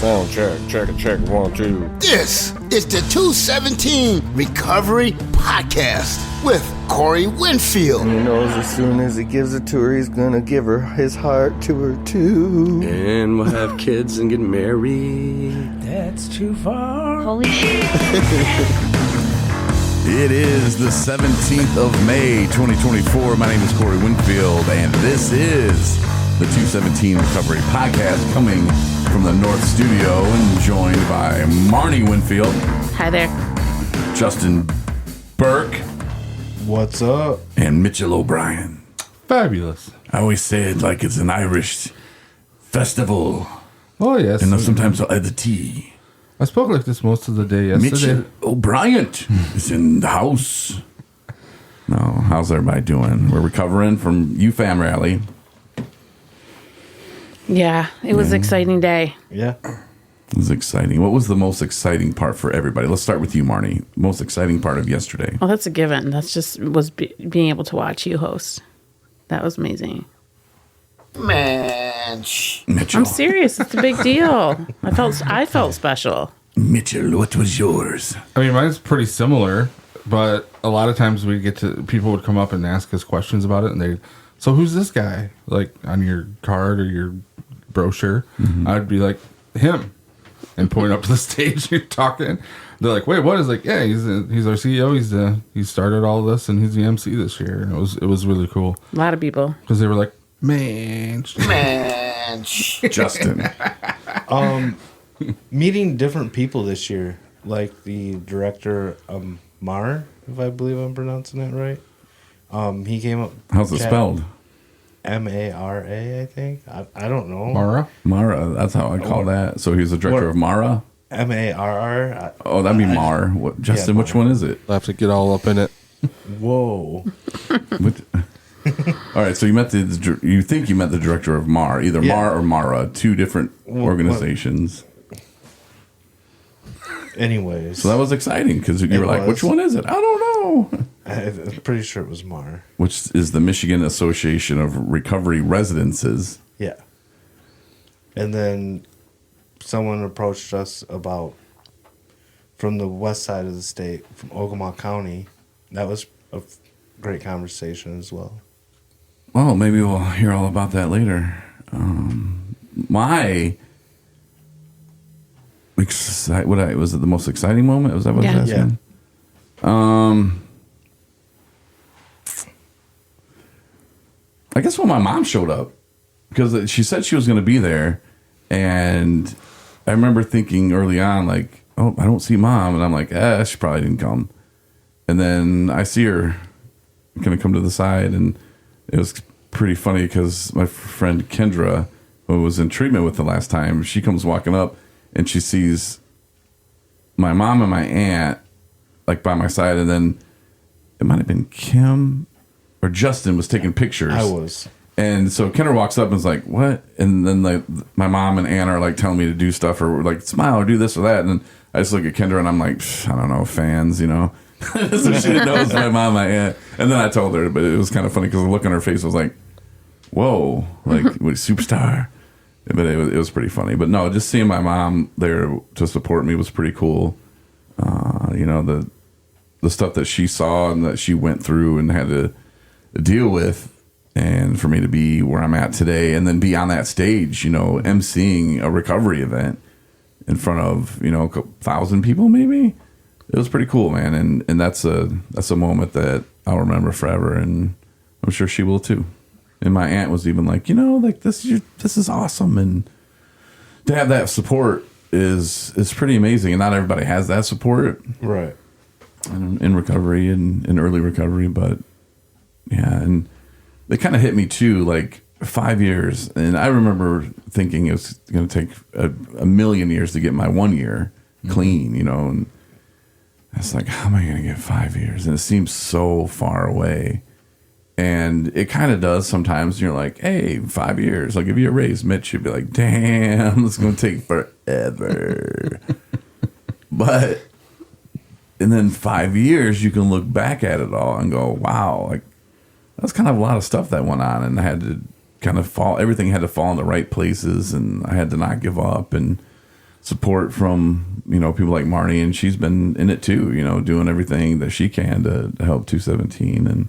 Sound check, 1, 2. This is the 217 Recovery Podcast with Corey Winfield. And he knows as soon as he gives it to her, he's gonna give her his heart to her too. And we'll have kids and get married. That's too far. Holy shit. It is the 17th of May, 2024. My name is Corey Winfield, and this is the 217 Recovery Podcast, coming from the North Studio and joined by Marnie Winfield. Hi there. Justin Burke. What's up? And Mitchell O'Brien. Fabulous. I always say it like it's an Irish festival. Oh, yes. And sometimes I'll add the tea. I spoke like this most of the day yesterday. Mitchell O'Brien is in the house. No, how's everybody doing? We're recovering from UFAM rally. Yeah, it was an exciting day. Yeah. It was exciting. What was the most exciting part for everybody? Let's start with you, Marnie. Most exciting part of yesterday. Well, that's a given. That's just being able to watch you host. That was amazing. Man, Mitchell. I'm serious. It's a big deal. I felt special. Mitchell, what was yours? I mean, mine's pretty similar, but a lot of times people would come up and ask us questions about it, and so who's this guy? Like on your card or your brochure, I'd be like, him, and point up to the stage. You're talking. They're like, wait, what? Is like, yeah, he's our CEO. He started all this, and he's the MC this year. And it was really cool. A lot of people. Because they were like, man. Justin. Meeting different people this year, like the director Mar, if I believe I'm pronouncing that right. He came up. How's it spelled? Mara, I think. I don't know. Mara? That's how I call that. So he's the director of Mara? Marr. Oh, that'd be Mar. What, Justin, which one is it? I'll have to get all up in it. Whoa. All right, so you think you met the director of Mar, either Mar or Mara, two different organizations. Anyways. So that was exciting because you were like, which one is it? I don't know. I'm pretty sure it was Mar. Which is the Michigan Association of Recovery Residences. Yeah. And then someone approached us from the west side of the state, from Ogama County. That was a great conversation as well. Well, maybe we'll hear all about that later. Was it the most exciting moment? Was that what I was asking? I guess when my mom showed up, because she said she was going to be there, and I remember thinking early on, like, oh, I don't see mom, and I'm like, she probably didn't come. And then I see her going to come to the side, and it was pretty funny because my friend Kendra, who was in treatment with the last time, she comes walking up, and she sees my mom and my aunt like by my side, and then it might have been Kim or Justin was taking pictures. I was. And so Kendra walks up and is like, what? And then like my mom and aunt are like telling me to do stuff or like smile or do this or that. And then I just look at Kendra and I'm like, I don't know, fans, you know. So she didn't know it was my mom, my aunt. And then I told her, but it was kind of funny because the look on her face was like, whoa, like what, superstar. But it was pretty funny. But no, just seeing my mom there to support me was pretty cool. You know, the stuff that she saw and that she went through and had to deal with, and for me to be where I'm at today and then be on that stage, you know, emceeing a recovery event in front of, you know, 1,000 people maybe. It was pretty cool, man. And that's a moment that I'll remember forever, and I'm sure she will too. And my aunt was even like, you know, like this is awesome, and to have that support is pretty amazing. And not everybody has that support, right? In recovery and in early recovery, but yeah, and they kind of hit me too, like 5 years. And I remember thinking it was going to take a million years to get my 1 year clean, you know. And I was like, how am I going to get 5 years? And it seems so far away. And it kind of does sometimes. You're like, hey, 5 years, I'll give you a raise. Mitch, you'd be like, damn, it's going to take forever. And then 5 years, you can look back at it all and go, wow, like that's kind of a lot of stuff that went on. And I had to kind of everything had to fall in the right places, and I had to not give up. And support from, people like Marnie, and she's been in it too, doing everything that she can to help 217.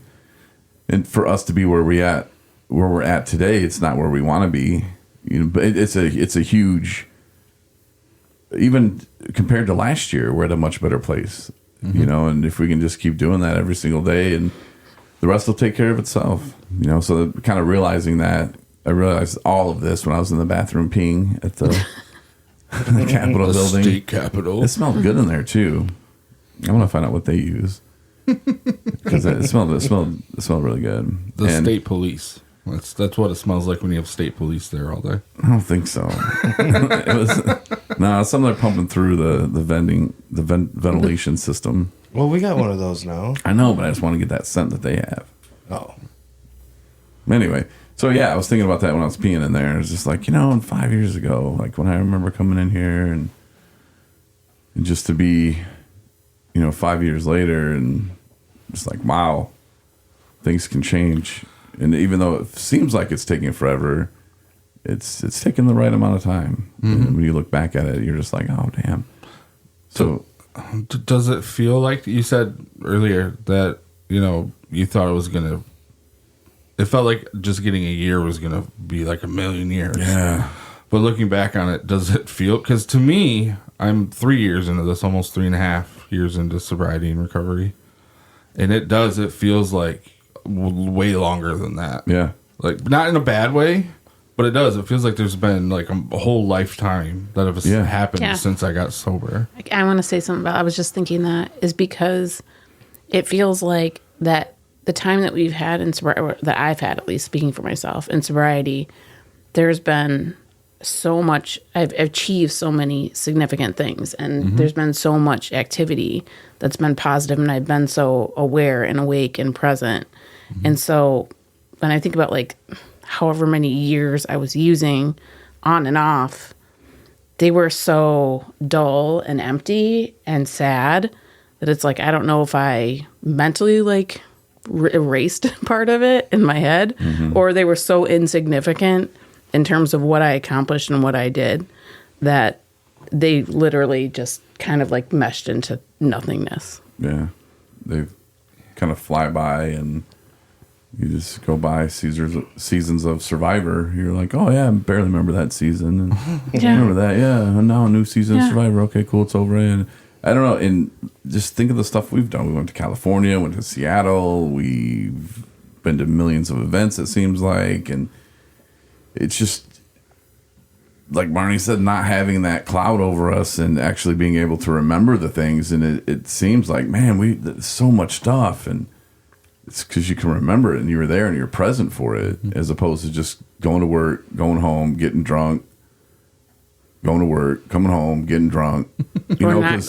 And for us to be where we're at today, it's not where we want to be, but it's a huge, even compared to last year, we're at a much better place, and if we can just keep doing that every single day, and the rest will take care of itself, so kind of realizing that. I realized all of this when I was in the bathroom peeing at the Capitol building. State Capitol. It smelled good in there too. I want to find out what they use because it smelled really good. The state police. That's what it smells like when you have state police there all day. I don't think so. It was something they're pumping through the ventilation system. Well, we got one of those now. I know, but I just want to get that scent that they have. Oh. Anyway, so yeah, I was thinking about that when I was peeing in there. It's just like, 5 years ago, like when I remember coming in here and just to be, 5 years later and just like, wow, things can change. And even though it seems like it's taking forever, it's taking the right amount of time. And when you look back at it, you're just like, oh, damn. So does it feel like you said earlier that, you thought it was going to, it felt like just getting a year was going to be like a million years. Yeah. But looking back on it, does it feel, because to me, I'm 3 years into this, almost 3.5 years into sobriety and recovery. And it feels like way longer than that. Yeah. Like, not in a bad way, but it does. It feels like there's been like a whole lifetime that has happened since I got sober. I want to say something about, I was just thinking that is because it feels like that the time that we've had in sobriety, that I've had, at least speaking for myself, in sobriety, there's been so much, I've achieved so many significant things, and there's been so much activity that's been positive, and I've been so aware and awake and present. And so when I think about like however many years I was using on and off, they were so dull and empty and sad that it's like, I don't know if I mentally like erased part of it in my head, or they were so insignificant in terms of what I accomplished and what I did that they literally just kind of like meshed into nothingness. Yeah. They kind of fly by, and you just go by seasons of Survivor. You're like, oh yeah, I barely remember that season. And I remember that. Yeah. And now a new season of Survivor. Okay, cool. It's over. And I don't know. And just think of the stuff we've done. We went to California, went to Seattle. We've been to millions of events, it seems like. And it's just, like Marnie said, not having that cloud over us and actually being able to remember the things. And it seems like, man, there's so much stuff. And it's because you can remember it and you were there and you're present for it, as opposed to just going to work, going home, getting drunk, going to work, coming home, getting drunk.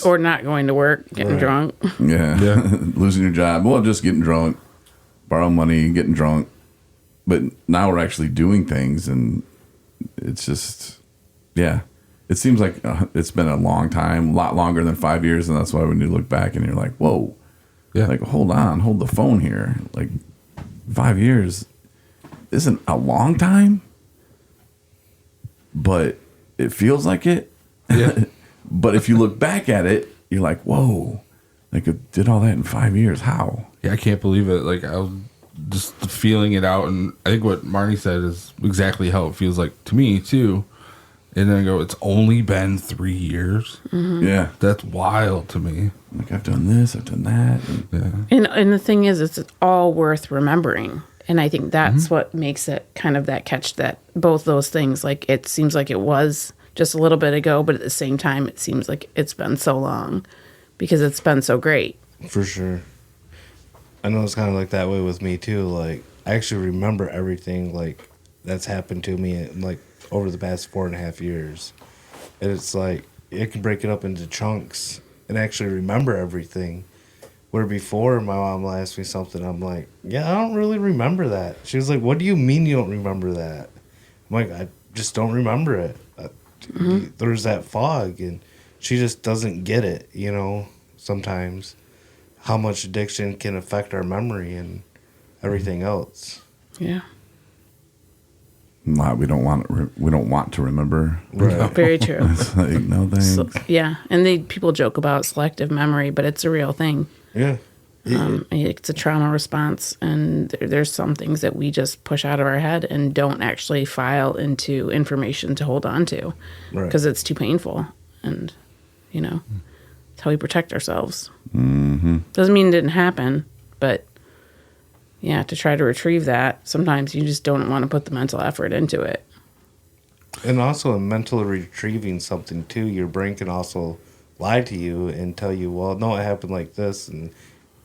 Or not going to work, getting drunk. Yeah. Losing your job. Well, just getting drunk, borrow money, getting drunk. But now we're actually doing things, and it's just, yeah. It seems like it's been a long time, a lot longer than 5 years, and that's why when you look back and you're like, whoa. Yeah. Like, hold the phone here. Like, 5 years isn't a long time, but it feels like it. Yeah. But if you look back at it, you're like, whoa, like, it did all that in 5 years. How? Yeah, I can't believe it. Like, I was just feeling it out, and I think what Marnie said is exactly how it feels like to me, too. And then I go, it's only been 3 years? Yeah. That's wild to me. Like, I've done this, I've done that. And the thing is, it's all worth remembering. And I think that's what makes it kind of that catch, that both those things, like, it seems like it was just a little bit ago, but at the same time, it seems like it's been so long because it's been so great. For sure. I know it's kind of like that way with me, too. Like, I actually remember everything, like, that's happened to me, like, over the past 4.5 years. And it's like, it can break it up into chunks and actually remember everything. Where before my mom will ask me something, I'm like, yeah, I don't really remember that. She was like, what do you mean you don't remember that? I'm like, I just don't remember it. There's that fog, and she just doesn't get it, sometimes. How much addiction can affect our memory and everything else. Yeah. we don't want to remember. Right. Very true. It's like, no thanks. So, yeah, and people joke about selective memory, but it's a real thing. Yeah. It's a trauma response, and there's some things that we just push out of our head and don't actually file into information to hold on to because it's too painful. And, it's how we protect ourselves. Mm-hmm. Doesn't mean it didn't happen, but yeah, to try to retrieve that, sometimes you just don't want to put the mental effort into it. And also in mentally retrieving something too, your brain can also lie to you and tell you, well, no, it happened like this. And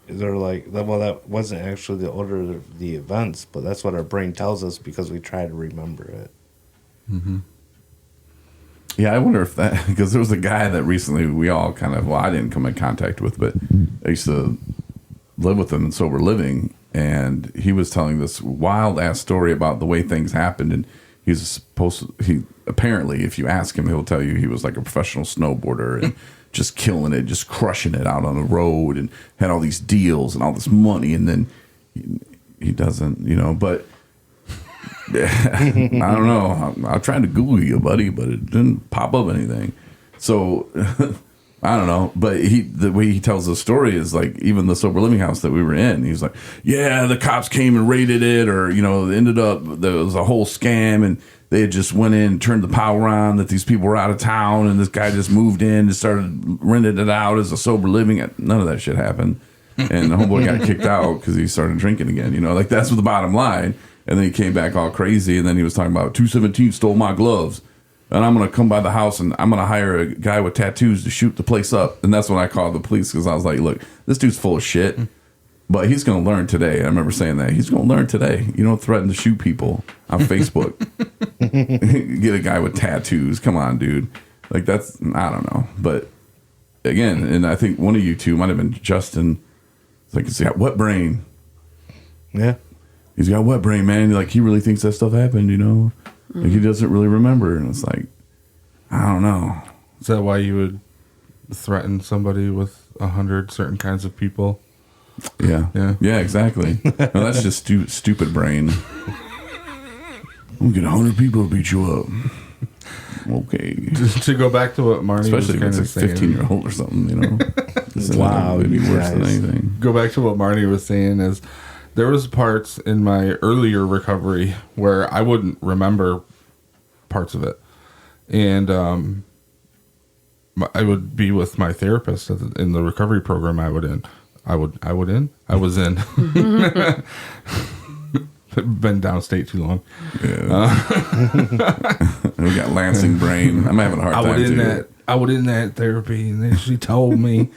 they're like, well, that wasn't actually the order of the events, but that's what our brain tells us because we try to remember it. Mm-hmm. Yeah, I wonder if that, because there was a guy that recently we all I didn't come in contact with, but I used to live with him in sober living, and he was telling this wild ass story about the way things happened. And he apparently, if you ask him, he'll tell you he was like a professional snowboarder and just killing it, just crushing it out on the road, and had all these deals and all this money. And then he doesn't, but I don't know. I tried to Google you, buddy, but it didn't pop up anything. So I don't know. But the way he tells the story is like, even the sober living house that we were in, he's like, yeah, the cops came and raided it, or it ended up there was a whole scam, and they had just went in, turned the power on, that these people were out of town, and this guy just moved in and started renting it out as a sober living. None of that shit happened. And the homeboy got kicked out because he started drinking again. Like, that's the bottom line. And then he came back all crazy, and then he was talking about 217 stole my gloves, and I'm going to come by the house, and I'm going to hire a guy with tattoos to shoot the place up. And that's when I called the police, because I was like, look, this dude's full of shit, but he's going to learn today. I remember saying that. He's going to learn today. You don't threaten to shoot people on Facebook. Get a guy with tattoos. Come on, dude. Like, that's, I don't know. But again, and I think one of you two might have been Justin. It's like, he's got wet brain. Yeah. He's got wet brain, man. Like, he really thinks that stuff happened, Like, he doesn't really remember. And it's like, I don't know. Is that why you would threaten somebody with 100 certain kinds of people? Yeah. Yeah. Yeah, exactly. No, that's just stupid brain. We'll get 100 people to beat you up. Okay. To go back to what Marnie Especially if was it's a kind of saying. 15-year-old or something, Wow, It'd be you worse than guys. anything. Go back to what Marnie was saying is there was parts in my earlier recovery where I wouldn't remember parts of it. And I would be with my therapist in the recovery program I was in. Been downstate too long. Yeah. We got Lansing brain. I'm having a hard time too. I was in that therapy, and then she told me.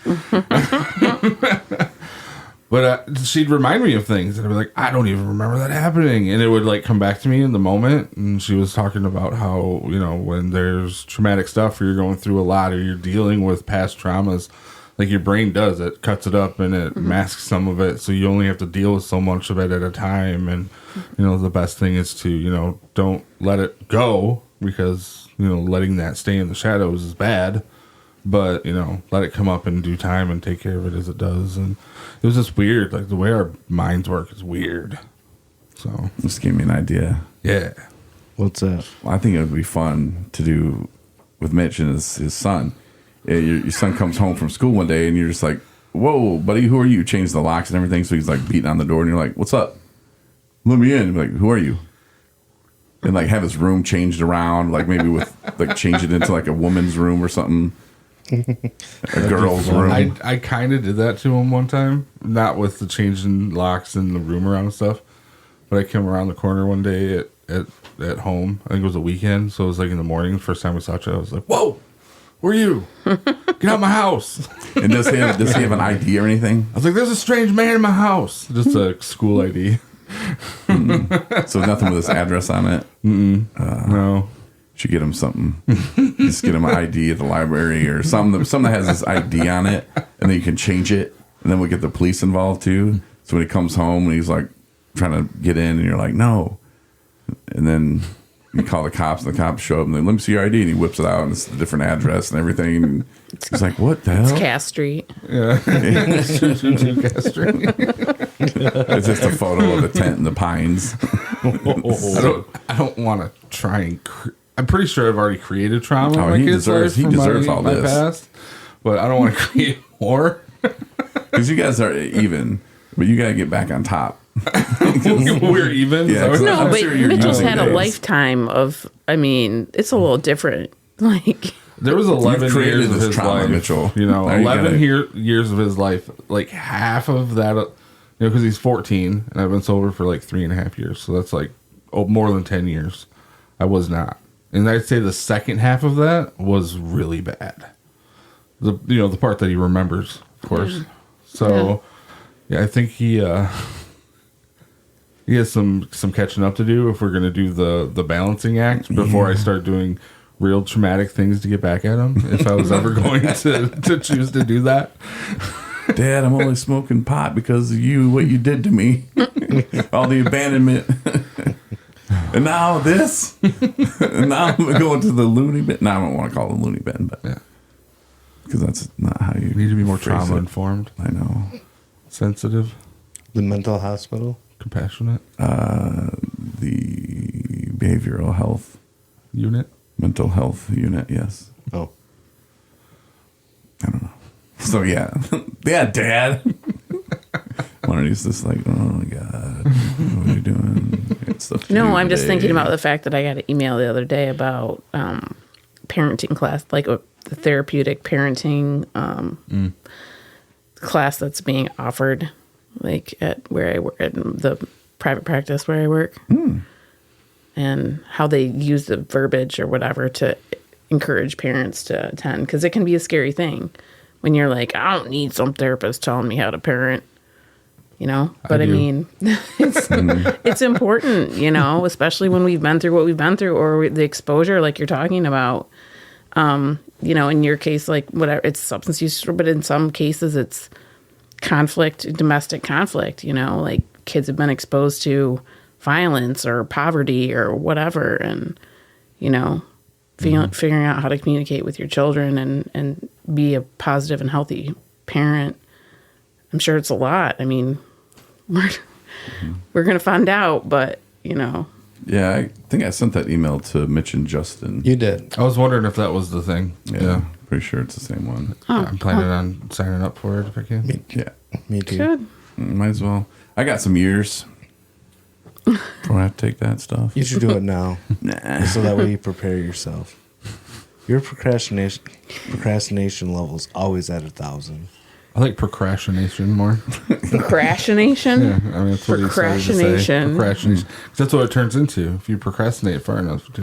But she'd remind me of things, and I'd be like, I don't even remember that happening. And it would like come back to me in the moment. And she was talking about how, when there's traumatic stuff, or you're going through a lot, or you're dealing with past traumas, like your brain does, it cuts it up and it masks some of it. So you only have to deal with so much of it at a time. And, the best thing is to, don't let it go, because, letting that stay in the shadows is bad. But, let it come up in due time and take care of it as it does. And it was just weird. Like, the way our minds work is weird. So. Just give me an idea. Yeah. What's that? Well, I think it would be fun to do with Mitch and his son. Your son comes home from school one day, and you're just like, whoa, buddy, who are you? Change the locks and everything. So he's like beating on the door, and you're like, what's up? Let me in. Like, who are you? And like have his room changed around, like maybe with like change it into like a woman's room or something. A girl's room. I kind of did that to him one time, not with the changing locks and the room around and stuff, but I came around the corner one day at home. I think it was a weekend, so it was like in the morning. First time we saw each other, I was like, "Whoa, who are you? Get out of my house!" And does he have an ID or anything? I was like, "There's a strange man in my house." Just a school ID. So nothing with his address on it. No. Should get him something. Just get him an ID at the library or something that has his ID on it, and then you can change it, and then we get the police involved too. So when he comes home and he's like trying to get in, and you're like, no, and then you call the cops, and the cops show up, and they let me see your ID, and he whips it out, and it's a different address and everything. And he's like, what the hell? It's Cass Street. Yeah. It's just a photo of a tent in the pines. I don't want to try and. I'm pretty sure I've already created trauma. Oh, in my he kid's deserves- life he from deserves all my this. past, but I don't want to create more. Because you guys are even, but you got to get back on top. We're even. Yeah, 'cause No, I'm but sure you're Mitchell's using had a days. lifetime of. I mean, it's a little different. Like, There was 11 created years of this his trauma, life, Mitchell. You know, Now you 11 gotta- years of his life. Like half of that, because he's 14, and I've been sober for like 3.5 years. So that's like more than 10 years. I was not, and I'd say the second half of that was really bad. The part that he remembers, of course. So, yeah, I think he has some catching up to do if we're gonna do the balancing act before I start doing real traumatic things to get back at him. If I was ever going to choose to do that, Dad, I'm only smoking pot because of you, what you did to me, all the abandonment, and now this, and now I'm going to the loony bin. No, I don't want to call it a loony bin, but yeah, because that's not how you need to be more phrase trauma it. informed, I know. sensitive, The mental hospital. compassionate The behavioral health, unit. mental health unit. Yes, Oh, I don't know. So yeah, yeah, Dad. One of these just like, oh my God, what are you doing? Got stuff to no, do I'm just today. thinking about the fact that I got an email the other day about parenting class, like the therapeutic parenting class that's being offered, like at where I work, at the private practice where I work, and how they use the verbiage or whatever to encourage parents to attend, because it can be a scary thing when you're like, I don't need some therapist telling me how to parent, But I do. mean, it's important, especially when we've been through what we've been through, or the exposure, like you're talking about. In your case, like whatever, it's substance use, but in some cases it's conflict, domestic conflict, like kids have been exposed to violence or poverty or whatever. And, figuring out how to communicate with your children and be a positive and healthy parent. I'm sure it's a lot. I mean, we're going to find out, but, Yeah, I think I sent that email to Mitch and Justin. you did. I was wondering if that was the thing. Yeah, pretty sure it's the same one. I'm planning on signing up for it if I can. Yeah, Me too. good. might as well. I got some years before I have to take that stuff. You should do it now, Nah. so that way you prepare yourself. Your procrastination level's always at 1,000. I like procrastination more. Procrastination? Yeah, I mean, that's what he started to say. Procrastination. Procrastination. 'Cause that's what it turns into. If you procrastinate far enough, it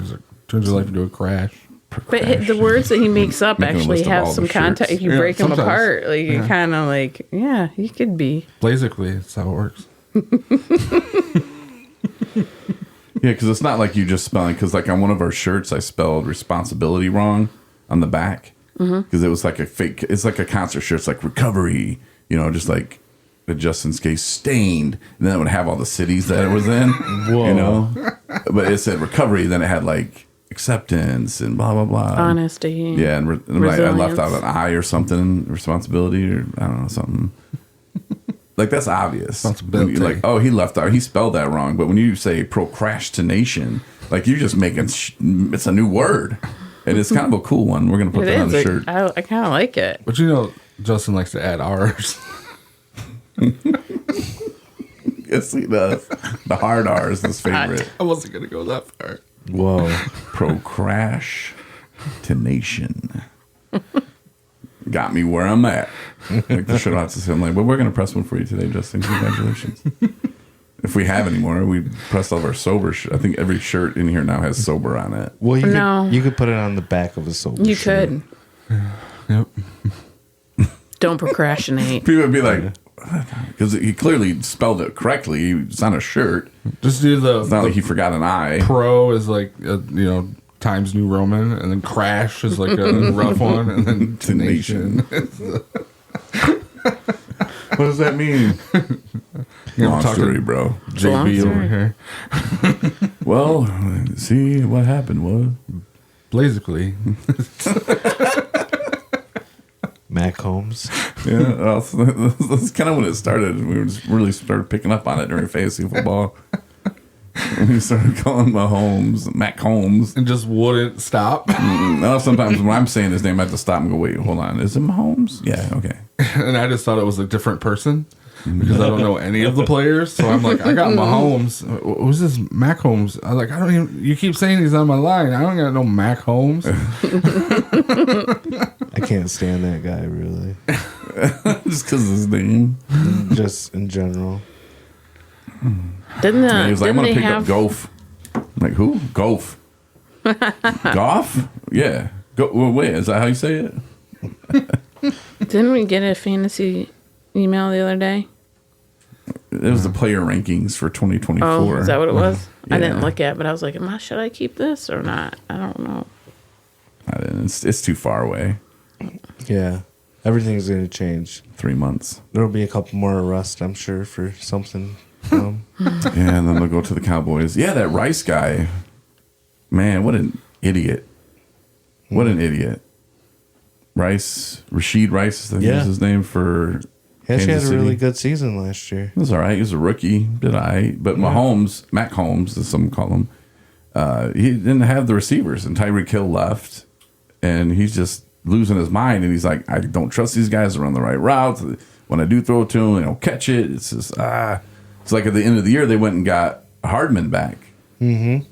turns your life into a crash. But the words that he makes up Making a actually list of have all some the context. shirts. If you Yeah, break them sometimes. apart, like you kind of like, yeah, you could be. Basically, that's how it works. Yeah, because it's not like you just spelling. Because like on one of our shirts, I spelled responsibility wrong on the back because it was like a fake. It's like a concert shirt. It's like recovery, just like the Justin's case stained, and then it would have all the cities that it was in. Whoa. But it said recovery. Then it had like acceptance and blah blah blah. Honesty. Yeah, and I left out Resilience. an I or something, responsibility, or I don't know, something. Like, that's obvious. Responsibility. Like, oh, he left out, he spelled that wrong. But when you say procrastination, like, you're just making, it's a new word. And it's kind of a cool one. We're going to put It that on is. the shirt. I kind of like it. But Justin likes to add R's. Yes, he does. The hard R is his favorite. I wasn't going to go that far. Whoa. Procrastination. Got me where I'm at. Like the should have to say, I'm like, well, we're going to press one for you today, Justin. Congratulations. If we have any more, we pressed all of our sober. I think every shirt in here now has sober on it. Well, No. you could put it on the back of a sober You shirt. could. Yep. Don't procrastinate. People would be like, because he clearly spelled it correctly. It's on a shirt. Just do It's not like he forgot an I. pro is like, Times New Roman, and then crash is like a rough one, and then Tenation. tenation. What does that mean? Long story, bro. Long JB over story. here. Well, see, what happened was Basically. Mac Holmes. yeah, that's kind of when it started. We just really started picking up on it during fantasy football. And he started calling Mahomes, Mac Holmes. And just wouldn't stop. No, sometimes when I'm saying his name, I have to stop and go, wait, hold on. Is it Mahomes? Yeah, okay. And I just thought it was a different person because I don't know any of the players. So I'm like, I got Mahomes. Who's this Mac Holmes? I was like, I don't even. You keep saying he's on my line. I don't got no Mac Holmes. I can't stand that guy, really. Just because of his name. Just in general. Didn't And he was like, I'm going to pick have up Golf. I'm like, who? Golf. Goff? Yeah. Well, wait, is that how you say it? Didn't we get a fantasy email the other day? It was the player rankings for 2024. Oh, is that what it was? I didn't Yeah. look at it, but I was like, should I keep this or not? I don't know. It's too far away. Yeah. Everything's going to change. 3 months. There'll be a couple more arrests, I'm sure, for something. Yeah, and then they'll go to the Cowboys. Yeah, that Rice guy. Man, what an idiot. What an idiot. Rashid Rice, I think Yeah. was his name for He actually Kansas had a really City. good season last year. He was all right. He was a rookie. Did I? But Mahomes, Mac Holmes, as some call him, he didn't have the receivers, and Tyreek Hill left, and he's just losing his mind. And he's like, I don't trust these guys to run the right routes. When I do throw it to them, they don't catch it. It's just It's like at the end of the year, they went and got Hardman back, and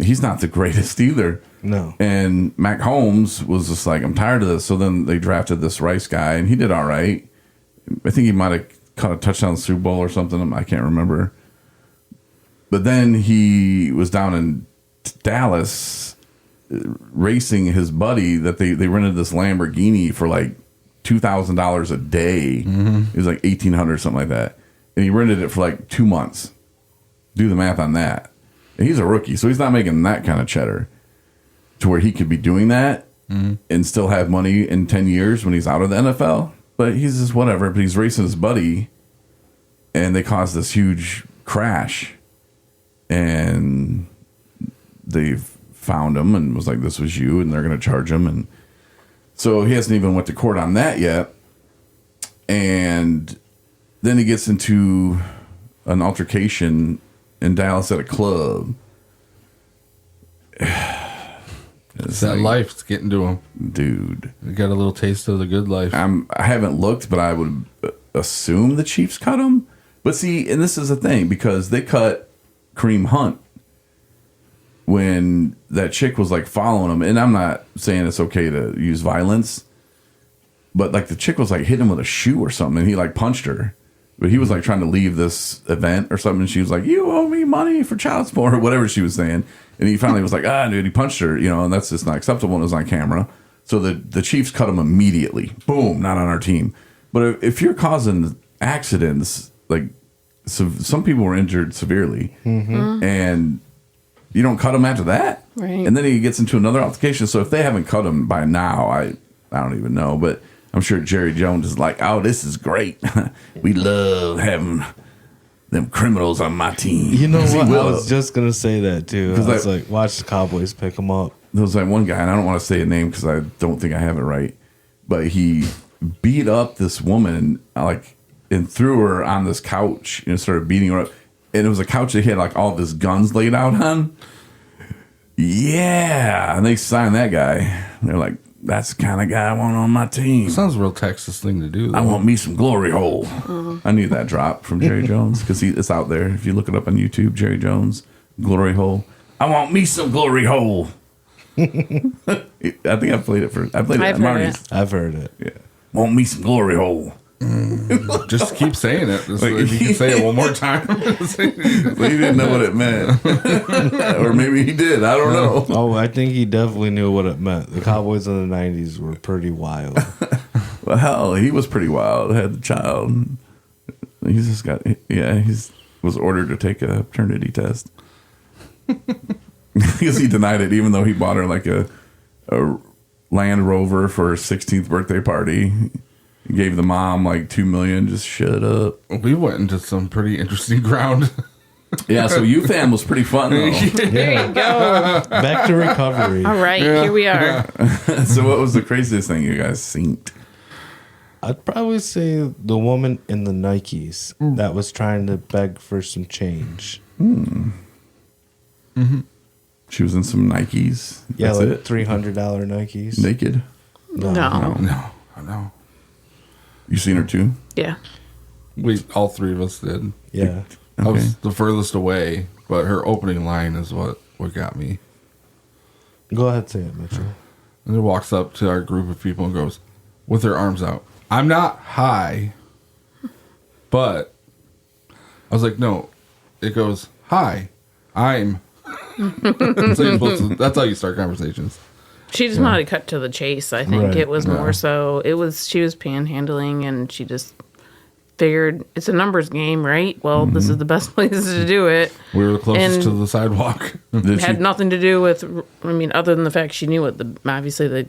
he's not the greatest either. No. And Mac Holmes was just like, I'm tired of this. So then they drafted this Rice guy, and he did all right. I think he might have caught a touchdown in the Super Bowl or something. I can't remember. But then he was down in Dallas racing his buddy that they rented this Lamborghini for like $2,000 a day. It was like $1,800, something like that. And he rented it for like 2 months. Do the math on that. And he's a rookie, so he's not making that kind of cheddar to where he could be doing that and still have money in 10 years when he's out of the NFL. But he's just whatever. But he's racing his buddy, and they caused this huge crash. And they found him and was like, this was you, and they're going to charge him. And so he hasn't even went to court on that yet. And then he gets into an altercation in Dallas at a club. It's that life. It's getting to him. Dude. You got a little taste of the good life. I haven't looked, but I would assume the Chiefs cut him. But see, and this is the thing, because they cut Kareem Hunt when that chick was like following him. And I'm not saying it's okay to use violence, but like the chick was like hitting him with a shoe or something, and he like punched her. But he was like trying to leave this event or something, and she was like, you owe me money for child support, or whatever she was saying. And he finally was like, dude, he punched her, and that's just not acceptable, and it was on camera. So the Chiefs cut him immediately. Boom, not on our team. But if you're causing accidents, like some people were injured severely, and you don't cut him after that. Right. And then he gets into another altercation. So if they haven't cut him by now, I don't even know. But I'm sure Jerry Jones is like, oh, this is great. We love having them criminals on my team. You know He what? I will. was just going to say that, too. I was Because like, watch the Cowboys pick him up. There was like one guy, and I don't want to say a name because I don't think I have it right, but he beat up this woman and threw her on this couch and started beating her up. And it was a couch that he had like all of his guns laid out on. Yeah, and they signed that guy. They're like, that's the kind of guy I want on my team. Sounds a real Texas thing to do, though. I want me some glory hole. I need that drop from Jerry Jones because it's out there. If you look it up on YouTube, Jerry Jones, glory hole. I want me some glory hole. I think I played it at I've heard Marty's. it. I've heard it. Yeah. Want me some glory hole. Just keep saying it. Just Like, if you can say it one more time. But he didn't know what it meant. Or maybe he did. I don't know. Oh, I think he definitely knew what it meant. The Cowboys in the 90s were pretty wild. Well, hell, he was pretty wild. Had the child. He's just got, was ordered to take a paternity test. Because he denied it, even though he bought her like a Land Rover for her 16th birthday party. He gave the mom like $2 million. Just shut up. We went into some pretty interesting ground. Yeah, so UFAM was pretty fun though. There you go. Back to recovery. All right, here we are. So what was the craziest thing you guys seen? I'd probably say the woman in the Nikes that was trying to beg for some change. She was in some Nikes. Yeah, That's like it. $300 Nikes. Naked. No. No. You seen her too? Yeah. We all three of us did. Yeah. I was the furthest away, but her opening line is what got me. Go ahead, say it, Mitchell. And it walks up to our group of people and goes, with her arms out, "I'm not high, but," I was like, "No." It goes, "Hi, I'm." That's how you start conversations. She just wanted to cut to the chase. I think Right. it was more so. She was panhandling, and she just figured it's a numbers game, right? Well, this is the best place to do it. We were the closest And- to the sidewalk. Did It she? had nothing to do with. I mean, other than the fact she knew what obviously the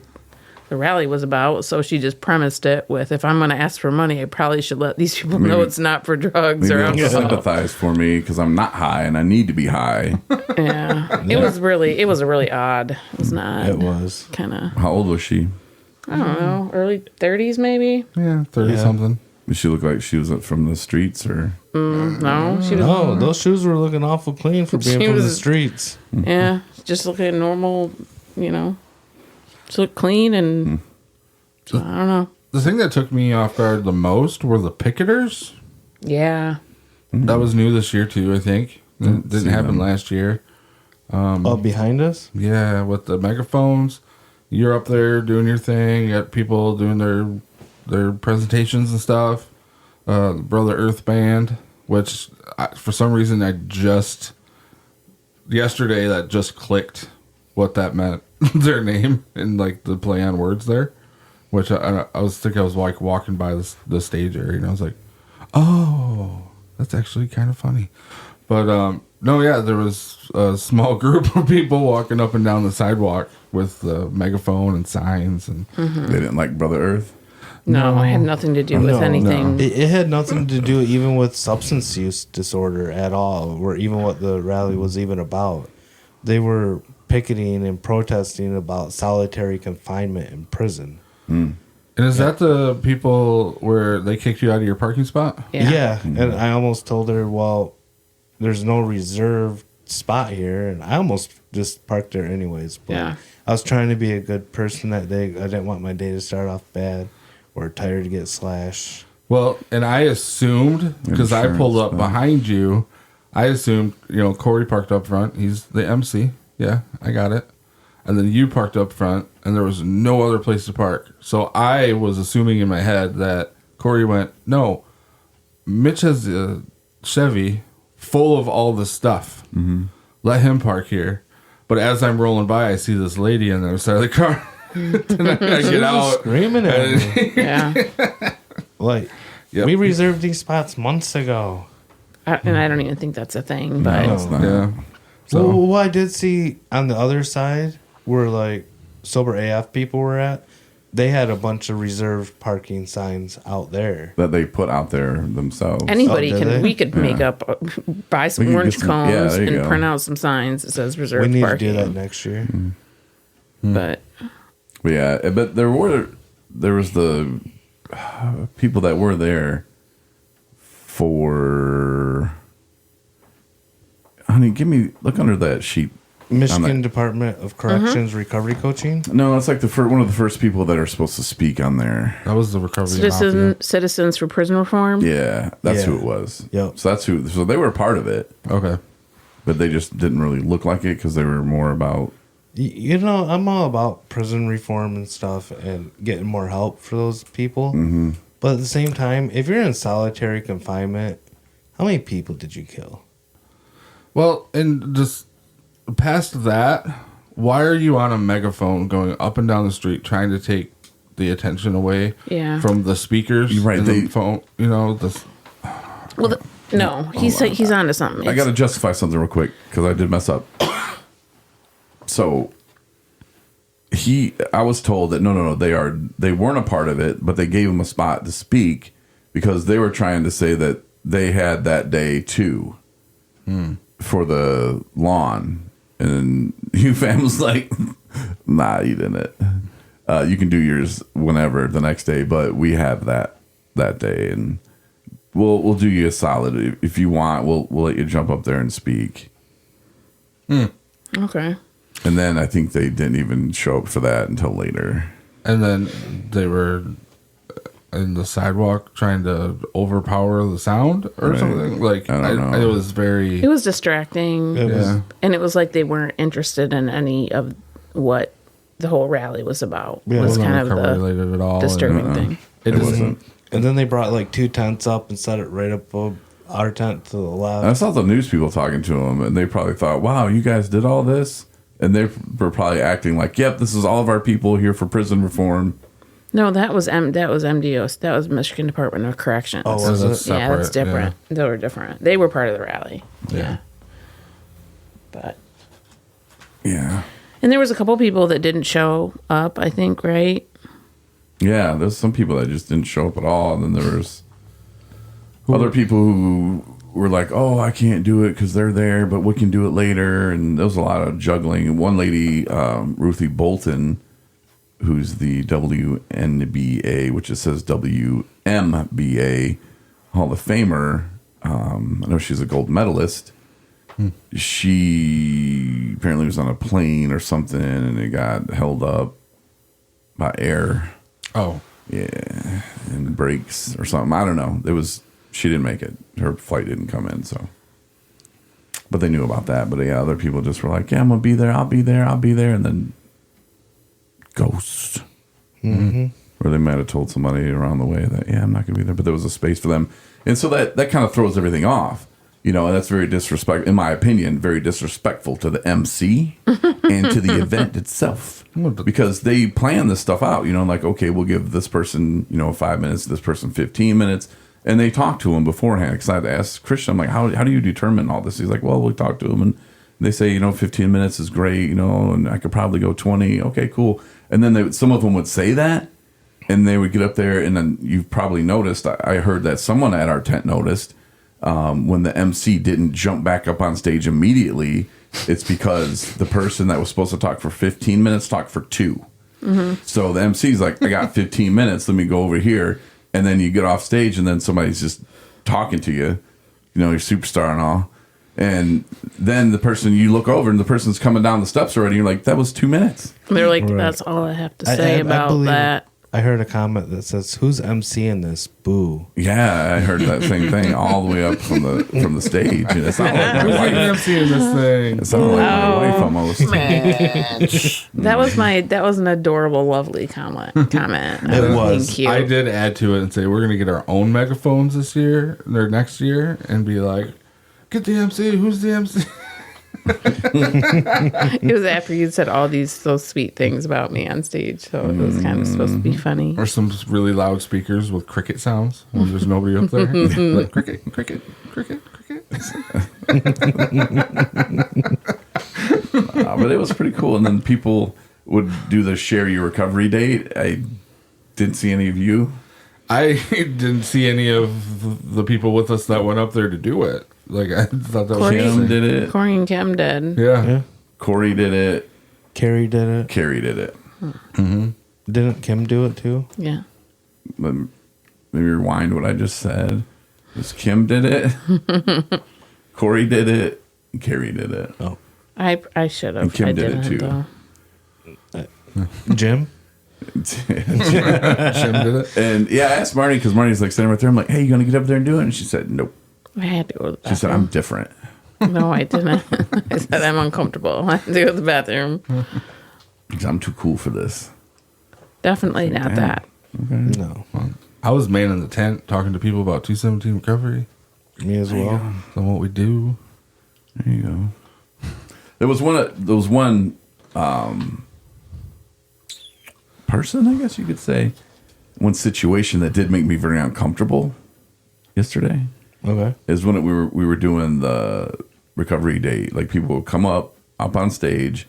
rally was about. So she just premised it with, if I'm going to ask for money, I probably should let these people know Maybe- it's not for drugs Maybe or they'll alcohol. sympathize for me because I'm not high and I need to be high. Yeah, it was really odd. It was not. It was. kind of, How old was she? I don't know, early 30s maybe. Yeah, 30 Yeah. something. Did she look like she was from the streets or? No, she was. No, those shoes were looking awful clean for being She from the was- streets. Yeah, just looking normal. Just look clean and. So, I don't know. The thing that took me off guard the most were the picketers. Yeah. That was new this year too, I think. It didn't see happen them. last year. Behind us? Yeah, with the megaphones. You're up there doing your thing. You got people doing their presentations and stuff. Brother Earth Band, which for some reason yesterday that just clicked what that meant. Their name and like the play on words there. Which I was like walking by the stage area and I was like, oh, that's actually kind of funny. But no, yeah, there was a small group of people walking up and down the sidewalk with the megaphone and signs, and They didn't like Brother Earth. No, it had nothing to do with anything. It had nothing to do even with substance use disorder at all, or even what the rally was even about. They were picketing and protesting about solitary confinement in prison. And is that the people where they kicked you out of your parking spot? Yeah. And I almost told her, well, there's no reserved spot here, and I almost just parked there anyways. But Yeah. I was trying to be a good person that day. I didn't want my day to start off bad or tired to get slashed. Well, and I assumed, because I pulled up Insurance, behind you, I assumed, Corey parked up front. He's the MC. Yeah, I got it. And then you parked up front, and there was no other place to park. So I was assuming in my head that Corey went, no, Mitch has a Chevy full of all this stuff. Mm-hmm. Let him park here. But as I'm rolling by, I see this lady on the other side of the car. And I get out. Screaming at me. Yeah. Like, Yep. we reserved these spots months ago. And I don't even think that's a thing, but No, it's not. Yeah. So, Well, what I did see on the other side where like sober AF people were at, they had a bunch of reserved parking signs out there. That they put out there themselves. anybody Oh, did they? we could make up, buy some We could orange get some- yeah, cones there you and go. print out some signs that says We reserved need parking. to do that next year. But Yeah, but there was the people that were there for. Honey, look under that sheet. Michigan Department of Corrections Mm-hmm. Recovery Coaching. No, it's like one of the first people that are supposed to speak on there. that was the recovery mafia. Citizens for Prison Reform. Yeah, that's Yeah. who it was. Yep. So So they were a part of it, Okay. but they just didn't really look like it because they were more about. I'm all about prison reform and stuff and getting more help for those people. Mm-hmm. But at the same time, if you're in solitary confinement, how many people did you kill? Well, and just past that, why are you on a megaphone going up and down the street trying to take the attention away Yeah. from the speakers? You're right, and they- the phone, this. Well, no, he's onto something. I got to justify something real quick because I did mess up. So I was told that no, they weren't a part of it, but they gave him a spot to speak because they were trying to say that they had that day too for the lawn, and UFAM was like, nah, you didn't. You can do yours whenever the next day, but we have that day, and we'll do you a solid. If you want, we'll let you jump up there and speak. Okay. And then I think they didn't even show up for that until later. And then they were in the sidewalk trying to overpower the sound or Right. something. Like, I don't know. it was very. It was distracting. Yeah. And it was like they weren't interested in any of what the whole rally was about. Yeah, It was wasn't kind of recovery the related at all. disturbing thing. It wasn't. And then they brought like 2 tents up and set it right above our tent to the left. I saw the news people talking to them, and they probably thought, "Wow, you guys did all this," and they were probably acting like, "Yep, this is all of our people here for prison reform." No, that was MDOs. That was Michigan Department of Corrections. Oh, was that's it? Yeah, that's separate, different. They were different. They were part of the rally. Yeah. But Yeah, and there was a couple people that didn't show up, I think, right? yeah. There's some people that just didn't show up at all, and then there was other people who were like, "Oh, I can't do it because they're there, but we can do it later." And there was a lot of juggling. And one lady, Ruthie Bolton, who's the WNBA, which it says WMBA Hall of Famer. I know she's a gold medalist. She apparently was on a plane or something, and it got held up by air. Oh. Yeah, and brakes or something. I don't know. She didn't make it. Her flight didn't come in, so. But they knew about that. But yeah, other people just were like, "Yeah, I'm gonna be there. I'll be there. I'll be there," and then ghost. Or they might have told somebody around the way that, "Yeah, I'm not gonna be there," but there was a space for them, and so that kind of throws everything off. And that's very disrespectful, in my opinion, very disrespectful to the MC and to the event itself. Because they plan this stuff out, like, okay, we'll give this person, 5 minutes, this person 15 minutes. And they talk to him beforehand. Because I had to ask Christian, I'm like, how do you determine all this? He's like, well, we talk to him and they say, 15 minutes is great, and I could probably go 20. Okay, cool. And then some of them would say that. And they would get up there, and then you've probably noticed, I heard that someone at our tent noticed, when the MC didn't jump back up on stage immediately, it's because the person that was supposed to talk for 15 minutes talked for 2. So the MC's like, I got 15 minutes, let me go over here. And then you get off stage, and then somebody's just talking to you, your superstar and all. And then the person, you look over, and the person's coming down the steps already. You're like, that was 2 minutes. They're like, that's all I have to say about believe that. I heard a comment that says, "Who's MCing this? Boo." Yeah, I heard that same thing all the way up from the stage. And it's not like my Who's wife. I'm seeing this thing? It's not like my wife almost. That was an adorable, lovely comment. It was. Cute. I did add to it and say we're gonna get our own megaphones this year or next year and be like, get the MC. Who's the MC? It was after you said all these so sweet things about me on stage, so it was kind of supposed to be funny. Or some really loud speakers with cricket sounds when there's nobody up there. Like cricket, cricket, cricket, cricket. But it was pretty cool. And then people would do the share your recovery date. I didn't see any of you. I didn't see any of the people with us that went up there to do it. Like, I thought that was Corey Kim did it. Corey and Kim did. Yeah. Corey did it. Carrie did it. Carrie did it. Didn't Kim do it too? Yeah. Let me rewind what I just said. It was Kim did it. Corey did it. And Carrie did it. Oh, I should have. And Kim I did it, didn't, too. though. Jim. Jim did it. And yeah, I asked Marty because Marty's like sitting right there. I'm like, hey, you gonna get up there and do it? And she said, nope. I had to go to the She said, bathroom. I'm different. No, I didn't. I said I'm uncomfortable. I had to go to the bathroom. Because I'm too cool for this. Definitely not that. No, I was manning the tent talking to people about 217 recovery me as well. and what we do. There you go. There was one person, I guess you could say, one situation that did make me very uncomfortable yesterday. Okay. Is when we were doing the recovery date. Like people would come up on stage,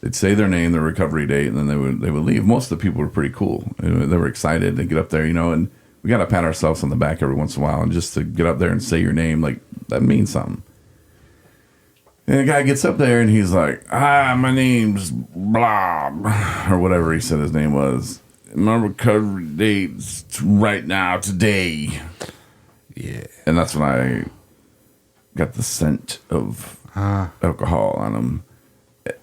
they'd say their name, their recovery date, and then they would leave. Most of the people were pretty cool. They were excited to get up there, and we got to pat ourselves on the back every once in a while, and just to get up there and say your name, like that means something. And the guy gets up there and he's like, my name's Blob, or whatever he said his name was. My recovery date's right now, today. Yeah. And that's when I got the scent of alcohol on him.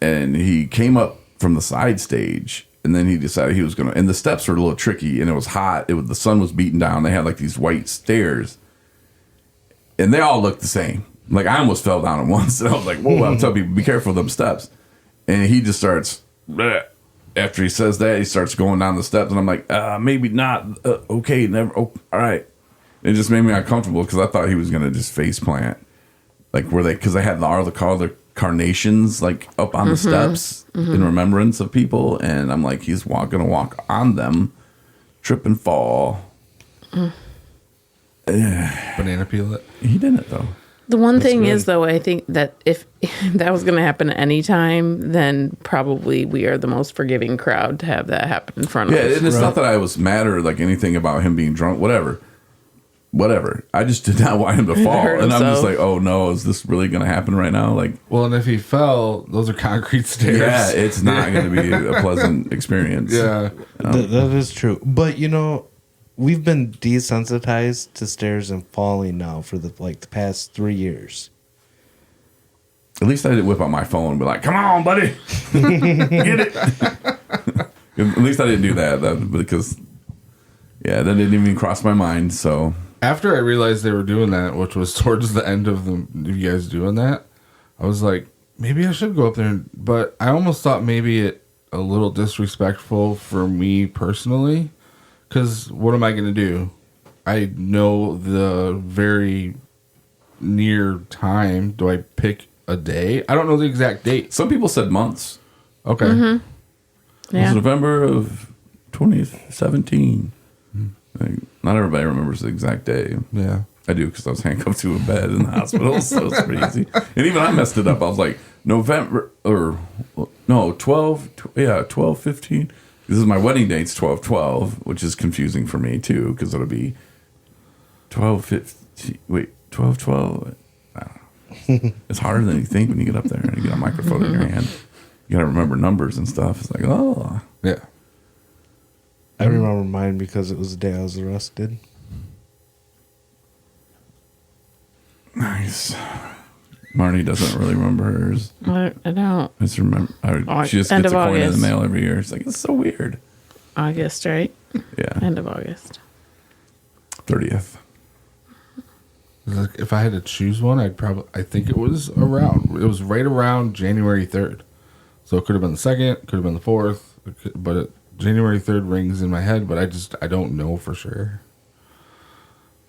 And he came up from the side stage, and then he decided he was going to, and the steps were a little tricky, and it was hot. The sun was beating down. They had like these white stairs, and they all looked the same. Like, I almost fell down at once, and I was like, whoa, I'm telling people, be careful of them steps. And he just starts, bleh. After he says that, he starts going down the steps, and I'm like, maybe not. Okay, never. Oh, all right. It just made me uncomfortable because I thought he was going to just face plant. Like, because they had all the carnations, like, up on the steps in remembrance of people. And I'm like, he's going to walk on them, trip and fall. Banana peel it. He didn't, though. The one thing is, though, I think that if that was going to happen at any time, then probably we are the most forgiving crowd to have that happen in front of us. Yeah, and it's not that I was mad or like anything about him being drunk, whatever. I just did not want him to fall. And I'm just like, oh no, is this really going to happen right now? Like, well, and if he fell, those are concrete stairs. Yeah, it's not going to be a pleasant experience. Yeah. That is true. But, we've been desensitized to stairs and falling now for the past 3 years. At least I didn't whip out my phone and be like, come on, buddy. Get it. At least I didn't do that because, that didn't even cross my mind. So after I realized they were doing that, which was towards the end of you guys doing that, I was like, maybe I should go up there. But I almost thought maybe it a little disrespectful for me personally. Because what am I going to do? I know the very near time. Do I pick a day? I don't know the exact date. Some people said months. Okay. Mm-hmm. It was November of 2017. Like, not everybody remembers the exact day. Yeah. I do because I was handcuffed to a bed in the hospital, so it's pretty easy. And even I messed it up. I was like, 12/15. This is my wedding date's 12/12, which is confusing for me too, because it'll be 12/15. Wait, 12/12. I don't know. It's harder than you think when you get up there and you get a microphone in your hand. You gotta remember numbers and stuff. It's like, oh, yeah. I remember mine because it was the day I was arrested. Nice. Marnie doesn't really remember hers. I don't. I just remember. She just End gets of a coin in the August. mail every year. It's like, it's so weird. August, right? Yeah. End of August. 30th. Like, if I had to choose one, I think it was right around January 3rd. So it could have been the 2nd, could have been the 4th, but January 3rd rings in my head, but I don't know for sure.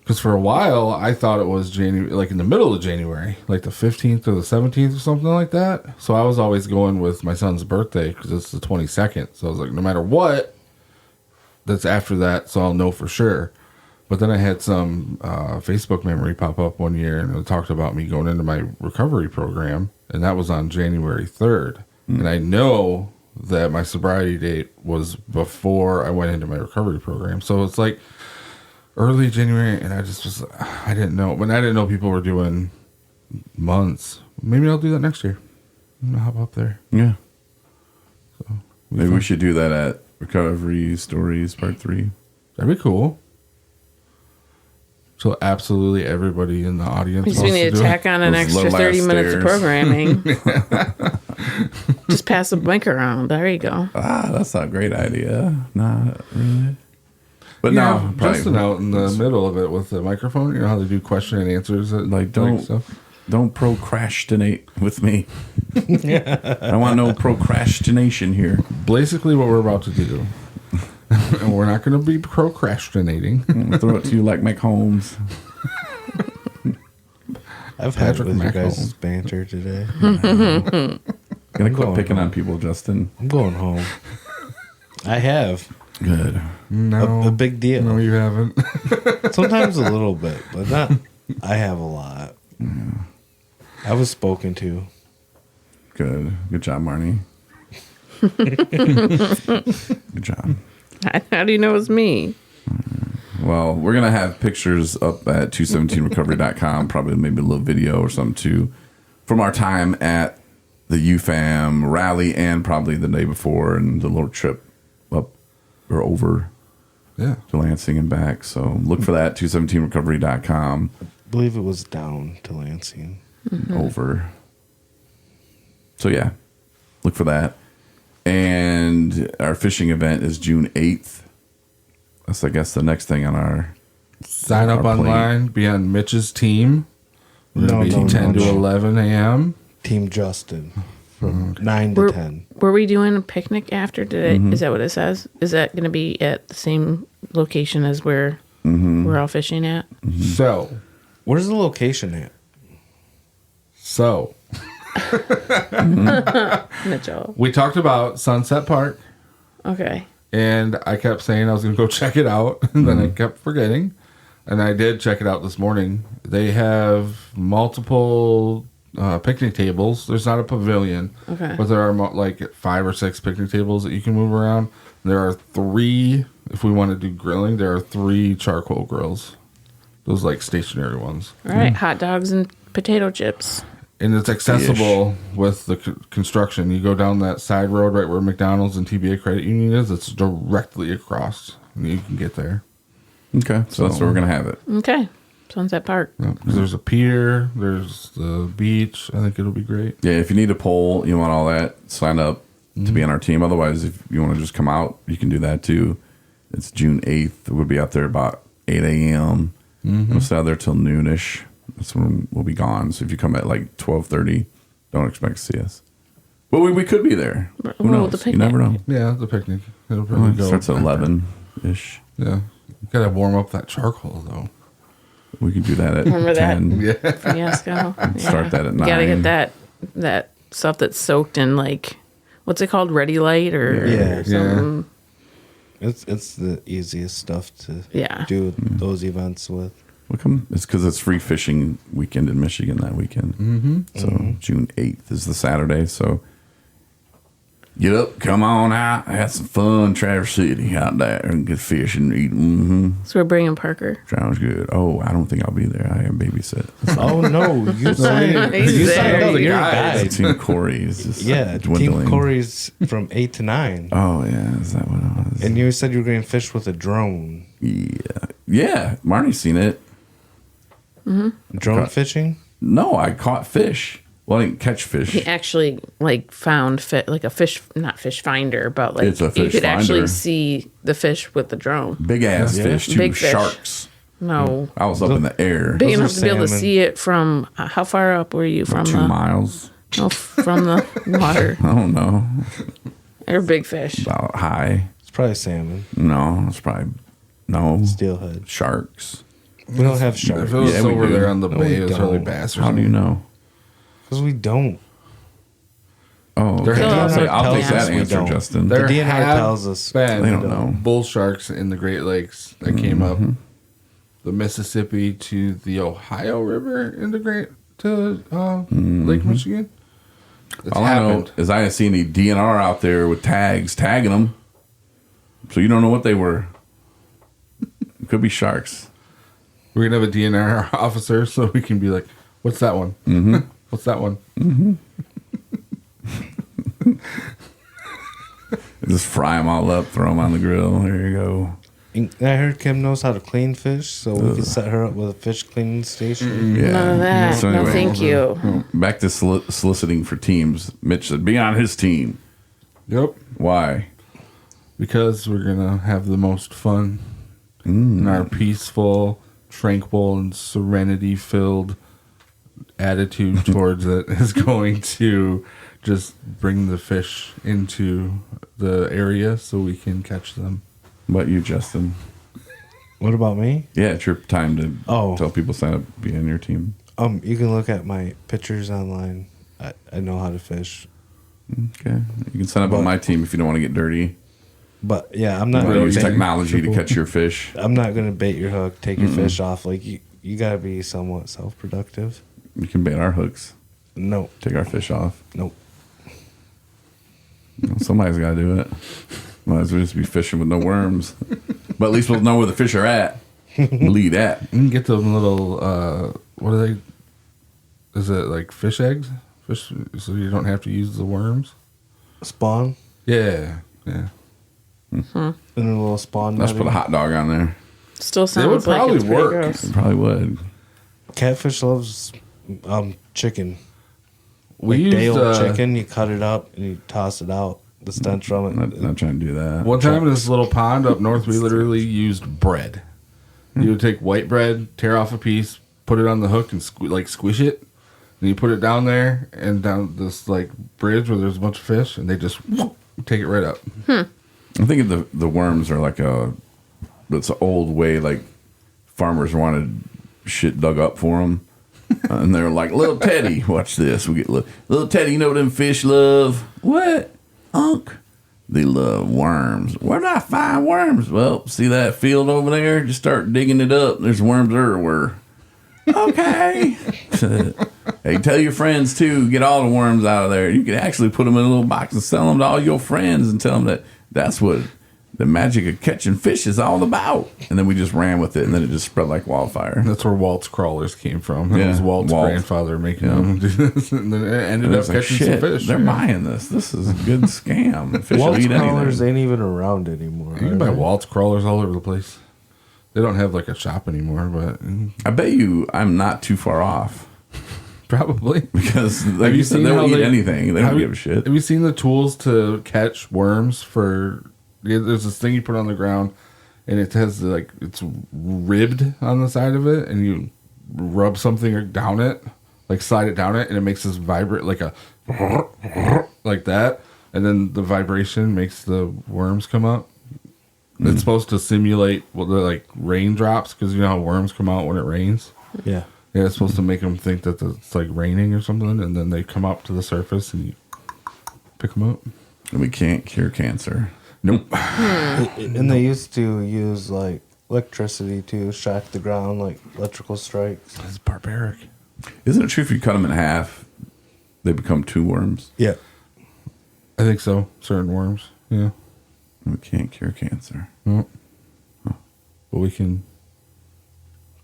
Because for a while, I thought it was January, like in the middle of January, like the 15th or the 17th or something like that. So I was always going with my son's birthday because it's the 22nd. So I was like, no matter what, that's after that, so I'll know for sure. But then I had some Facebook memory pop up one year, and it talked about me going into my recovery program, and that was on January 3rd. And I know that my sobriety date was before I went into my recovery program. So it's like early January, and I didn't know. When I didn't know people were doing months. Maybe I'll do that next year. I'm going to hop up there. Yeah. So Maybe we should do that at Recovery Stories Part 3. That'd be cool. So absolutely everybody in the audience We wants need to do tack on an Those extra little 30 ass minutes of stairs. programming. Just pass the mic around. There you go. That's not a great idea. Not really. But Yeah, no, probably Justin out in the middle of it with the microphone. You know how they do question and answers. Don't procrastinate with me. I want no procrastination here. Basically what we're about to do. And we're not going to be procrastinating. I'm gonna throw it to you like Mike Holmes. I've had Patrick with you Mahomes. guys' banter today. Gonna quit going picking home. on people, Justin. I'm going home. I have. Good. No. A big deal. No, you haven't. Sometimes a little bit, but not. I have a lot. I was spoken to. Good. Good job, Marnie. Good job. How do you know it's me? Well, we're going to have pictures up at 217recovery.com, probably maybe a little video or something too, from our time at the UFAM rally and probably the day before and the little trip up or over Yeah. to Lansing and back. So look for that, 217recovery.com. I believe it was down to Lansing. Over. So yeah, look for that. And our fishing event is June 8th. That's, I guess, the next thing on our Sign up Our plate. online. Be on Mitch's team. We're going to be 10 to 11 a.m. Team Justin from 9 to Were, 10. were we doing a picnic after today? Is that what it says? Is that going to be at the same location as where we're all fishing at? So, Where's the location at? Mitchell. we talked about Sunset Park, Okay. and I kept saying I was going to go check it out, and then I kept forgetting. And I did check it out this morning. They have multiple picnic tables. There's not a pavilion, Okay. but there are like 5 or 6 picnic tables that you can move around. There are 3, if we want to do grilling, there are 3 charcoal grills. Those like stationary ones. All right. Hot dogs and potato chips. And it's accessible with the construction. You go down that side road right where McDonald's and TBA Credit Union is. It's directly across. And you can get there. Okay, so that's where we're going to have it. Okay. Sunset Park. Yeah, 'cause there's a pier. There's the beach. I think it'll be great. Yeah, if you need a poll, you want all that, sign up to be on our team. Otherwise, if you want to just come out, you can do that too. It's June 8th. We'll be out there about 8 a.m. We'll stay out there till noonish. That's when we'll be gone. So if you come at like 12:30, don't expect to see us. But we could be there. Who Well, knows? the You never know. Yeah, the picnic. It'll Well, probably it go. starts at 11-ish. Yeah. You gotta warm up that charcoal though. We can do that at Remember that? 10. Yeah. Fiasco. Start that at You gotta 9. get that stuff that's soaked in like, what's it called? Ready Light or Yeah. something. It's the easiest stuff to Yeah. do those events with. Well, come. It's because it's free fishing weekend in Michigan that weekend. So June 8th is the Saturday. So get up, come on out, have some fun, Traverse City out there, and get fish and eat. So we're bringing Parker. Sounds good. Oh, I don't think I'll be there. I am babysit. Oh no, you signed He's there. up. You're a Guys, guy. Team Corey is just Yeah, dwindling. Team Corey's from 8 to 9. Oh yeah, is that what it was? And you said you were going to fish with a drone. Yeah. Marnie's seen it. Drone fishing? No, I caught fish. Well, I didn't catch fish. He actually like found like a fish, not fish finder, but like It's a you fish could actually finder. see the fish with the drone. Big ass Yeah. fish too. Big fish. Sharks. No, I was up in the air. big Those enough are to be able to salmon. see it from. How far up were you from 2 the? miles. No, from the water. I don't know. They're big fish. About high. It's probably salmon, No, it's probably no steelhead. sharks. We don't have If sharks it was Yeah, we over do. there on the No, bay, we it was really don't. bass or How do you something. know? because we don't. Oh, There okay. has I'll been- take that we answer, don't. Justin. There DNR have tells us been They don't know. bull sharks in the Great Lakes that came up the Mississippi to the Ohio River into Lake Michigan. It's All I know is I didn't see any DNR out there with tags tagging them. So you don't know what they were. It could be sharks. We're gonna have a DNR officer, so we can be like, "What's that one? Mm-hmm. What's that one?" Just fry them all up, throw them on the grill. There you go. I heard Kim knows how to clean fish, so we can set her up with a fish cleaning station. Yeah. None of that. So no, anyway, thank you. Back to soliciting for teams. Mitch said, be on his team. Yep. Why? Because we're gonna have the most fun and our peaceful, tranquil, and serenity-filled attitude towards it is going to just bring the fish into the area so we can catch them. What about you, Justin? What about me? Yeah, it's your time to Oh. tell people sign up, be on your team. You can look at my pictures online. I know how to fish, Okay. You can sign up on my team if you don't want to get dirty. but yeah, I'm not You gonna use bait- technology to catch your fish. I'm not gonna bait your hook, take your fish off. Like you gotta be somewhat self-productive. You can bait our hooks, No, take our fish off. nope. Somebody's got to do it. Might as well just be fishing with no worms. But at least we'll know where the fish are at. Lead at. You can get them little, what are they? Is it like fish eggs? Fish, so you don't have to use the worms? Spawn. Yeah, yeah. And a little spawn Let's put a netting. hot dog on there. Still They would sounds like probably it's pretty work. gross. It probably would. Catfish loves chicken. We Like day used old chicken, you cut it up and you toss it out. The stench from I'm it. not trying to do that. one time in this little pond up north. We literally used bread. You would take white bread, tear off a piece, put it on the hook, and squish it. And you put it down there and down this like bridge where there's a bunch of fish, and they just take it right up. I think the worms are like it's an old way, like farmers wanted shit dug up for them. And they're like, little Teddy, watch this. We get little Teddy, you know what them fish love? What? Unc? They love worms. Where do I find worms? Well, see that field over there? Just start digging it up. There's worms everywhere. Okay. Hey, tell your friends too. Get all the worms out of there. You can actually put them in a little box and sell them to all your friends and tell them that's what the magic of catching fish is all about. And then we just ran with it, and then it just spread like wildfire. That's where Walt's crawlers came from. It Yeah, was Walt's Walt. grandfather making them do this, and then it ended And up it's like, catching some shit, fish. they're Yeah. buying this. This is a good scam. Fish will Walt's eat crawlers anything. ain't even around anymore. You can buy Walt's crawlers all over the place. They don't have like a shop anymore, but I bet you I'm not too far off. probably. Because like Have you said, seen they'll how eat they- anything. They don't have give a shit. Have you seen the tools to catch worms? There's this thing you put on the ground, and it has like it's ribbed on the side of it, and you rub something down it, like slide it down it, and it makes this vibrate like a like that, and then the vibration makes the worms come up. It's supposed to simulate the like raindrops, because you know how worms come out when it rains. Yeah. Yeah, it's supposed to make them think that it's like raining or something, and then they come up to the surface and you pick them up. And we can't cure cancer. Nope. And they used to use like electricity to shock the ground, like electrical strikes. It's barbaric. Isn't it true if you cut them in half, they become two worms? Yeah. I think so. Certain worms. Yeah. We can't cure cancer. Well, but we can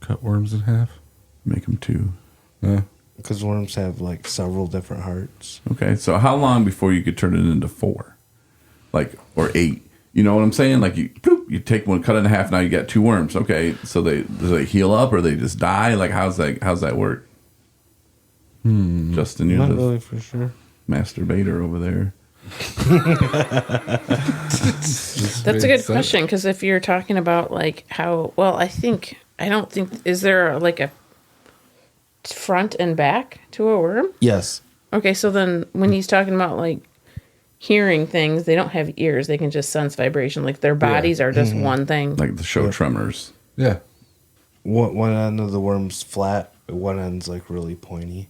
cut worms in half. Make them two. Yeah. Because worms have like several different hearts. Okay, so how long before you could turn it into 4? Like, or 8? You know what I'm saying? Like, you take one, cut it in half, now you got 2 worms. Okay, so do they heal up or they just die? Like, how's that work? Justin, you're Not the really for sure. masturbator over there. That's a good question, because if you're talking about like how, well, I don't think, is there like a front and back to a worm? Yes. Okay, so then when he's talking about like hearing things, they don't have ears, they can just sense vibration. Like their bodies are just one thing. Like the show Tremors. Yeah. One end of the worm's flat, one end's like really pointy.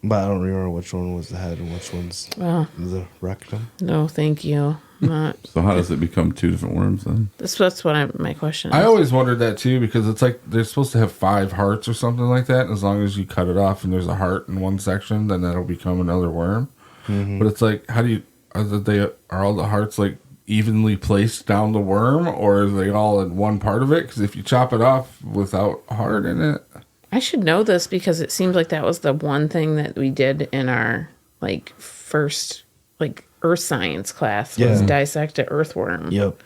But I don't remember which one was the head and which one's the rectum. No, thank you. Not. So how does it become 2 different worms then? That's what my question is. I always wondered that too, because it's like they're supposed to have 5 hearts or something like that. And as long as you cut it off and there's a heart in one section, then that'll become another worm. But it's like, how do you, are all the hearts like evenly placed down the worm, or are they all in one part of it? Because if you chop it off without a heart in it. I should know this because it seems like that was the one thing that we did in our like first like earth science class was dissect an earthworm. Yep.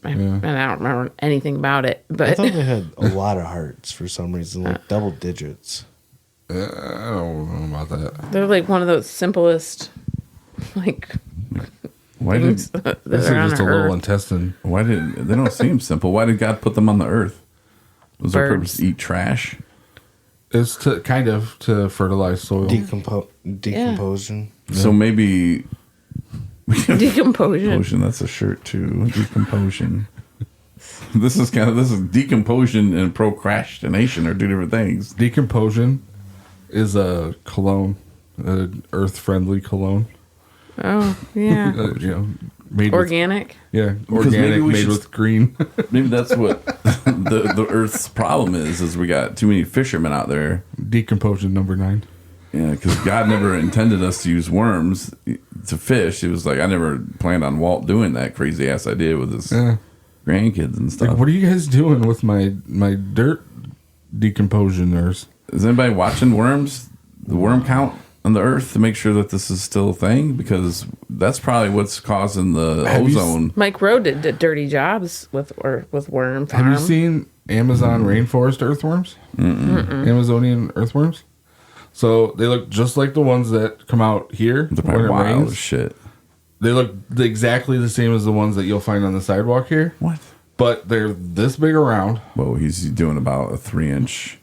And I don't remember anything about it, I but thought they had a lot of hearts for some reason, like double digits. I don't know about that. they're like one of those simplest like Why things did that This is are on just a Earth. little intestine. they don't seem simple? Why did God put them on the earth? Was their Birds. purpose to eat trash? It's to kind of to fertilize soil. Decomposition. So maybe Decomposition. Decomposition, that's a shirt too. Decomposition. This is decomposition and procrastination are 2 different things. Decomposition is a cologne, an earth-friendly cologne. Oh yeah, Made organic. with, Because maybe organic, we made should- with green. Maybe that's what the Earth's problem is we got too many fishermen out there. Decomposition number 9. Yeah, because God never intended us to use worms to fish. It was like I never planned on Walt doing that crazy ass idea with his grandkids and stuff. Like, what are you guys doing with my dirt decompositioners? Is anybody watching worms? The worm count on the earth to make sure that this is still a thing? Because that's probably what's causing the Have you ozone. Mike Rowe did dirty jobs with worm farm. Have you seen Amazon rainforest earthworms? Amazonian earthworms? So they look just like the ones that come out here They're when probably it wild rains. as shit. They look exactly the same as the ones that you'll find on the sidewalk here. What? But they're this big around, Whoa, he's doing about a 3-inch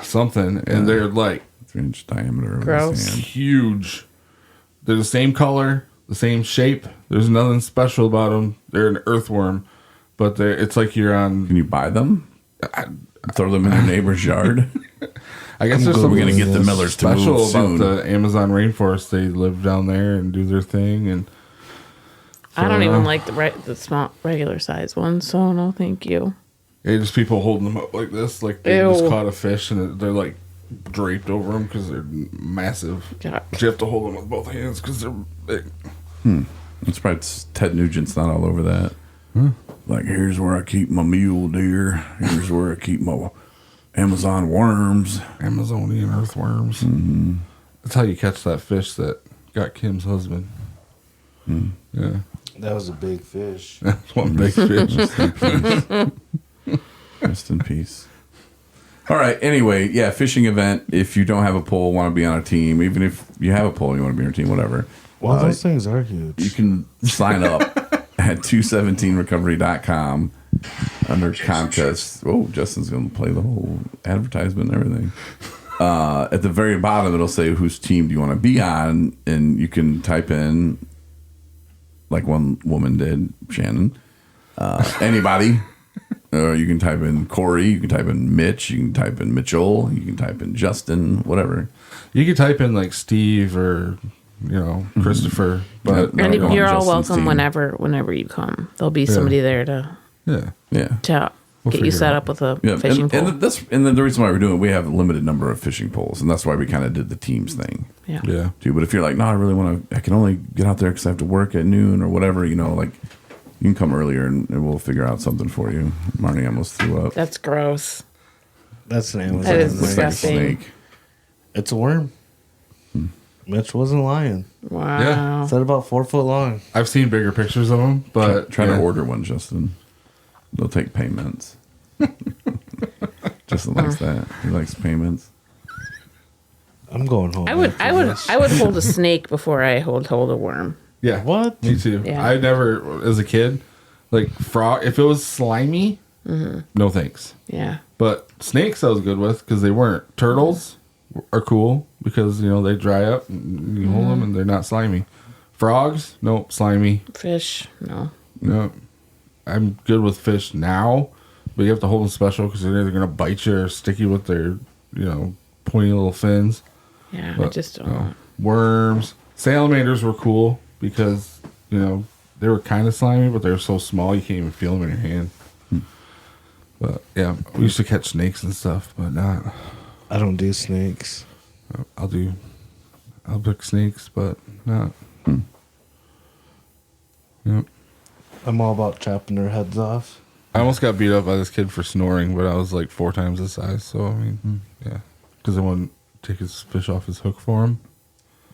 something, and they're like 3-inch diameter of Gross. his hand. huge. They're the same color, the same shape. There's nothing special about them. They're an earthworm, but it's like you're on. Can you buy them? Throw them in your neighbor's yard? I guess there's We're something gonna get the Millers to special move soon. about the Amazon rainforest. They live down there and do their thing, and I don't even like the small regular size ones, so no, thank you. yeah, just people holding them up like this, like they just Ew. caught a fish, and they're like draped over them because they're massive. God. But you have to hold them with both hands because they're big. It's probably Ted Nugent's not all over that. Like, here's where I keep my mule deer. Here's where I keep my Amazon worms. Amazonian earthworms. That's how you catch that fish that got Kim's husband. Yeah, That was a big fish. that's one big fish. Rest in peace. All right. Anyway, yeah, fishing event. If you don't have a pole, want to be on a team, even if you have a pole, you want to be on a team, whatever. Well, those things are huge. You can sign up at 217recovery.com under contest. Oh, Justin's going to play the whole advertisement and everything. At the very bottom, it'll say whose team do you want to be on, and you can type in, like one woman did, Shannon, anybody. Or you can type in Corey, you can type in Mitch, you can type in Mitchell, you can type in Justin, whatever. You could type in like Steve or Christopher, but Yeah, And go on you're all Justin's welcome team. whenever you come. There'll be somebody there to yeah. Yeah. get figure you it set out. up with a Yeah, fishing pole. and then the reason why we're doing it, we have a limited number of fishing poles, and that's why we kind of did the teams thing yeah. Yeah. too. But if you're like, no, I really want to, I can only get out there because I have to work at noon or whatever, like you can come earlier and we'll figure out something for you. Marnie almost threw up. That's gross. That's an Amazon. That is Looks like a disgusting. snake. It's a worm. Mitch wasn't lying. Wow. Yeah. It's at about 4 foot long. I've seen bigger pictures of them, but Try yeah. to order one, Justin. They'll take payments. Justin likes that. He likes payments. I'm going home. I would after this. hold a snake before I hold a worm. Yeah. What? Me too. Yeah. I never, as a kid, like frog. If it was slimy, no thanks. Yeah. But snakes I was good with because they weren't. Turtles are cool because they dry up and you hold them and they're not slimy. Frogs, nope, slimy. Fish, no. No, I'm good with fish now, but you have to hold them special because they're either gonna bite you or stick you with their pointy little fins. Yeah, I But, just don't. Worms, salamanders were cool because they were kind of slimy, but they were so small you can't even feel them in your hand. But yeah, we used to catch snakes and stuff, but not. I don't do snakes. I'll pick snakes, but not. Yep. I'm all about chopping their heads off. I almost got beat up by this kid for snoring, but I was like 4 times his size. So I mean, yeah, because I wouldn't take his fish off his hook for him.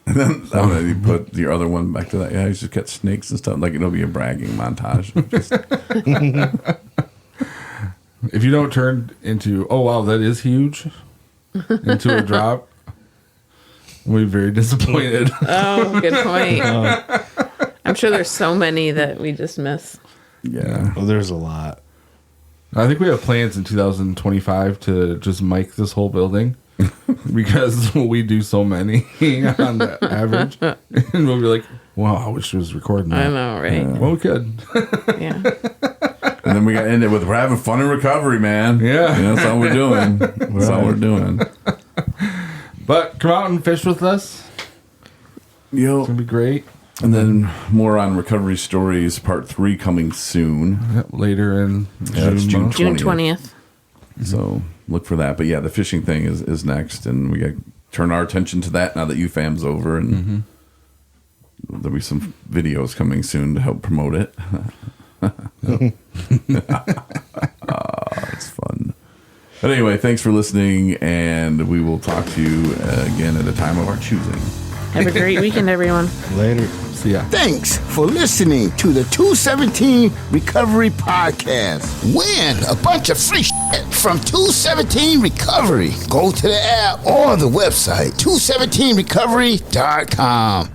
And then you put your other one back to that. Yeah, I used to catch snakes and stuff. Like, it'll be a bragging montage. Just, If you don't turn into, oh wow, that is huge, into a drop, we'll be very disappointed. Oh, good point. I'm sure there's so many that we just miss. yeah. Oh, there's a lot. I think we have plans in 2025 to just mic this whole building because we do so many on the average, and we'll be like, wow, I wish it was recording that. I know, right? Well, we could. Yeah. And then we got to end it with, we're having fun in recovery, man. Yeah. That's all we're doing. That's all we're doing. But come out and fish with us. It's gonna be great. And then more on recovery stories, part 3 coming soon. Yep, later in Yeah, it's June month. June 20th. 20th. So look for that. But yeah, the fishing thing is next, and we got to turn our attention to that now that UFAM's over, and there'll be some videos coming soon to help promote it. It's fun. But anyway, thanks for listening, and we will talk to you again at a time of our choosing. Have a great weekend, everyone. Later. See ya. Thanks for listening to the 217 Recovery Podcast. Win a bunch of free shit from 217 Recovery. Go to the app or the website, 217recovery.com.